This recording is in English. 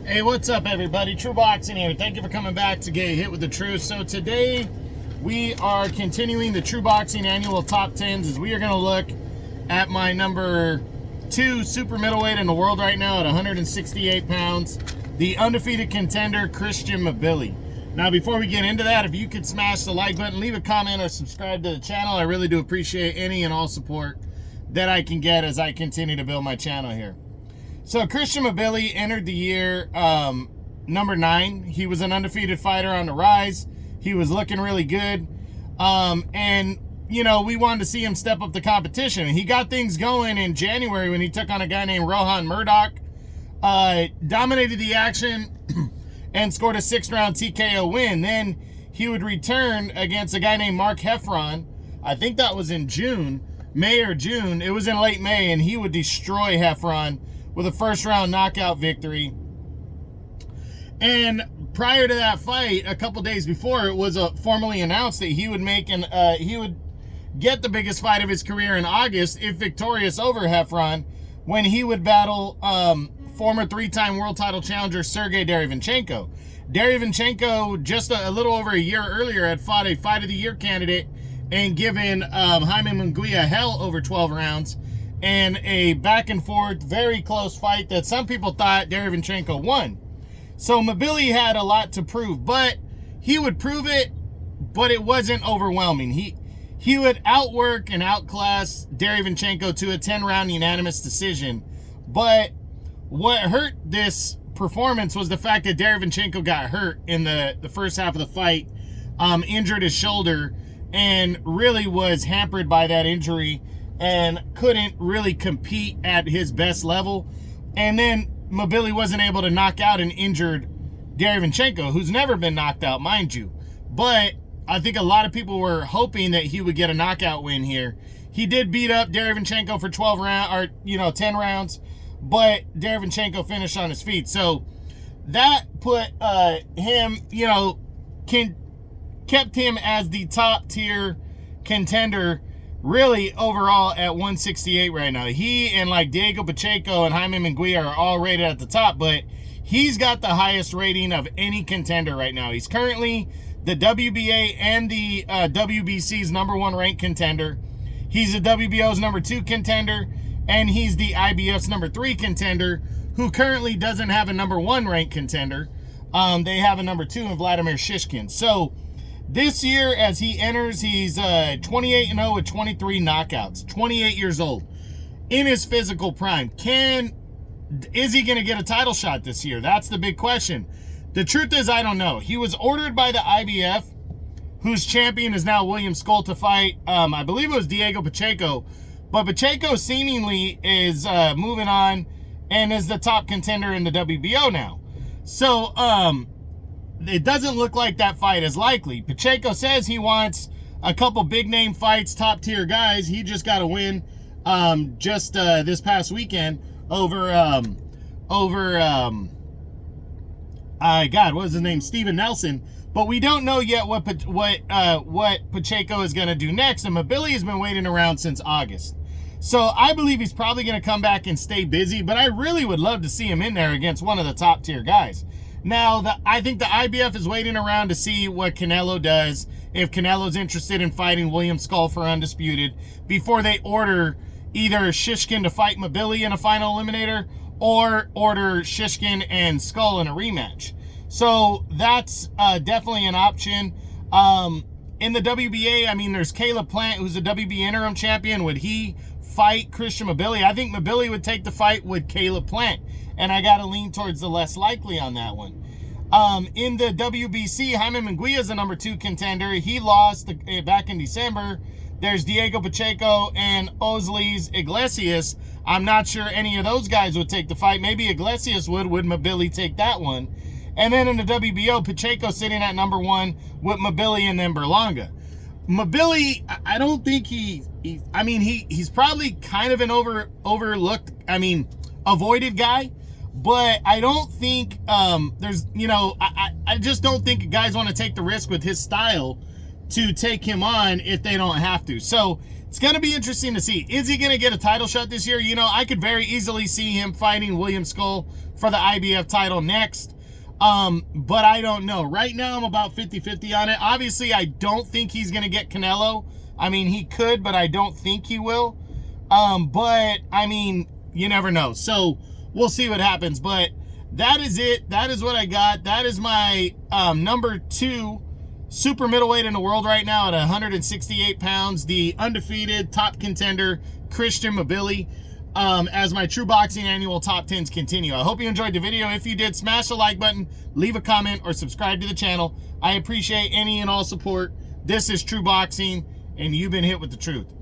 Hey, what's up, everybody? True Boxing here. Thank you for coming back to get hit with the truth. So today we are continuing the True Boxing annual top 10s as we are going to look at my number 2 super middleweight in the world right now at 168 pounds, the undefeated contender Christian Mbilli. Now, before we get into that, if you could smash the like button, leave a comment, or subscribe to the channel, I really do appreciate any and all support that I can get as I continue to build my channel here. So Christian Mbilli entered the year number 9. He was an undefeated fighter on the rise. He was looking really good. And, you know, we wanted to see him step up the competition. He got things going in January when he took on a guy named Rohan Murdoch. Dominated the action and scored a 6th-round TKO win. Then he would return against a guy named Mark Heffron. I think that was in June, May or June. It was in late May, and he would destroy Heffron with a 1st-round knockout victory. And prior to that fight, a couple days before, it was formally announced that he would he would get the biggest fight of his career in August, if victorious over Heffron, when he would battle former 3-time world title challenger Sergey Derevyanchenko. Derevyanchenko, just a little over a year earlier, had fought a Fight of the Year candidate and given Jaime Munguia hell over 12 rounds. And a back-and-forth, very close fight that some people thought Derevyanchenko won. So Mbilli had a lot to prove, but he would prove it, but it wasn't overwhelming. He would outwork and outclass Derevyanchenko to a 10-round unanimous decision. But what hurt this performance was the fact that Derevyanchenko got hurt in the first half of the fight, injured his shoulder, and really was hampered by that injury and couldn't really compete at his best level. And then Mbilli wasn't able to knock out an injured Derevyanchenko, who's never been knocked out, mind you. But I think a lot of people were hoping that he would get a knockout win here. He did beat up Derevyanchenko for 12 rounds, or 10 rounds, but Derevyanchenko finished on his feet. So that put him, kept him as the top tier contender really overall at 168 right now. He and like Diego Pacheco and Jaime Munguia are all rated at the top, but he's got the highest rating of any contender right now. He's currently the WBA and the WBC's #1 ranked contender. He's the WBO's #2 contender, and he's the IBF's #3 contender, who currently doesn't have a #1 ranked contender. They have a #2 in Vladimir Shishkin. So this year, as he enters, he's 28-0 with 23 knockouts, 28 years old, in his physical prime. Is he going to get a title shot this year? That's the big question. The truth is, I don't know. He was ordered by the IBF, whose champion is now William Skull, to fight, I believe it was Diego Pacheco, but Pacheco seemingly is moving on and is the top contender in the WBO now. So, it doesn't look like that fight is likely. Pacheco says he wants a couple big name fights, top tier guys. He just got a win this past weekend over what was his name? Steven Nelson. But we don't know yet what Pacheco is going to do next. And Mbilli has been waiting around since August. So I believe he's probably going to come back and stay busy, but I really would love to see him in there against one of the top tier guys. Now, I think the IBF is waiting around to see what Canelo does, if Canelo's interested in fighting William Skull for Undisputed, before they order either Shishkin to fight Mbilli in a final eliminator, or order Shishkin and Skull in a rematch. So that's definitely an option. In the WBA, I mean, there's Caleb Plant, who's a WBA interim champion. Would he fight Christian Mbilli? I think Mbilli would take the fight with Caleb Plant, and I got to lean towards the less likely on that one. In the WBC, Jaime Munguia is the #2 contender. He lost back in December. There's Diego Pacheco and Osleys Iglesias. I'm not sure any of those guys would take the fight. Maybe Iglesias would. Would Mbilli take that one? And then in the WBO, Pacheco sitting at #1 with Mbilli and then Berlanga. Mbilli, I don't think he's probably kind of an overlooked, avoided guy, but I don't think I just don't think guys want to take the risk with his style to take him on if they don't have to. So It's going to be interesting to see. Is he going to get a title shot this year? You know, I could very easily see him fighting William Skull for the IBF title next. But I don't know. Right now, I'm about 50-50 on it. Obviously, I don't think he's going to get Canelo. I mean, he could, but I don't think he will. But, I mean, you never know. So, we'll see what happens. But that is it. That is what I got. That is my number 2 super middleweight in the world right now at 168 pounds. The undefeated top contender, Christian Mbilli. As my True Boxing annual top 10s continue. I hope you enjoyed the video. If you did, smash the like button, leave a comment, or subscribe to the channel. I appreciate any and all support. This is True Boxing, and you've been hit with the truth.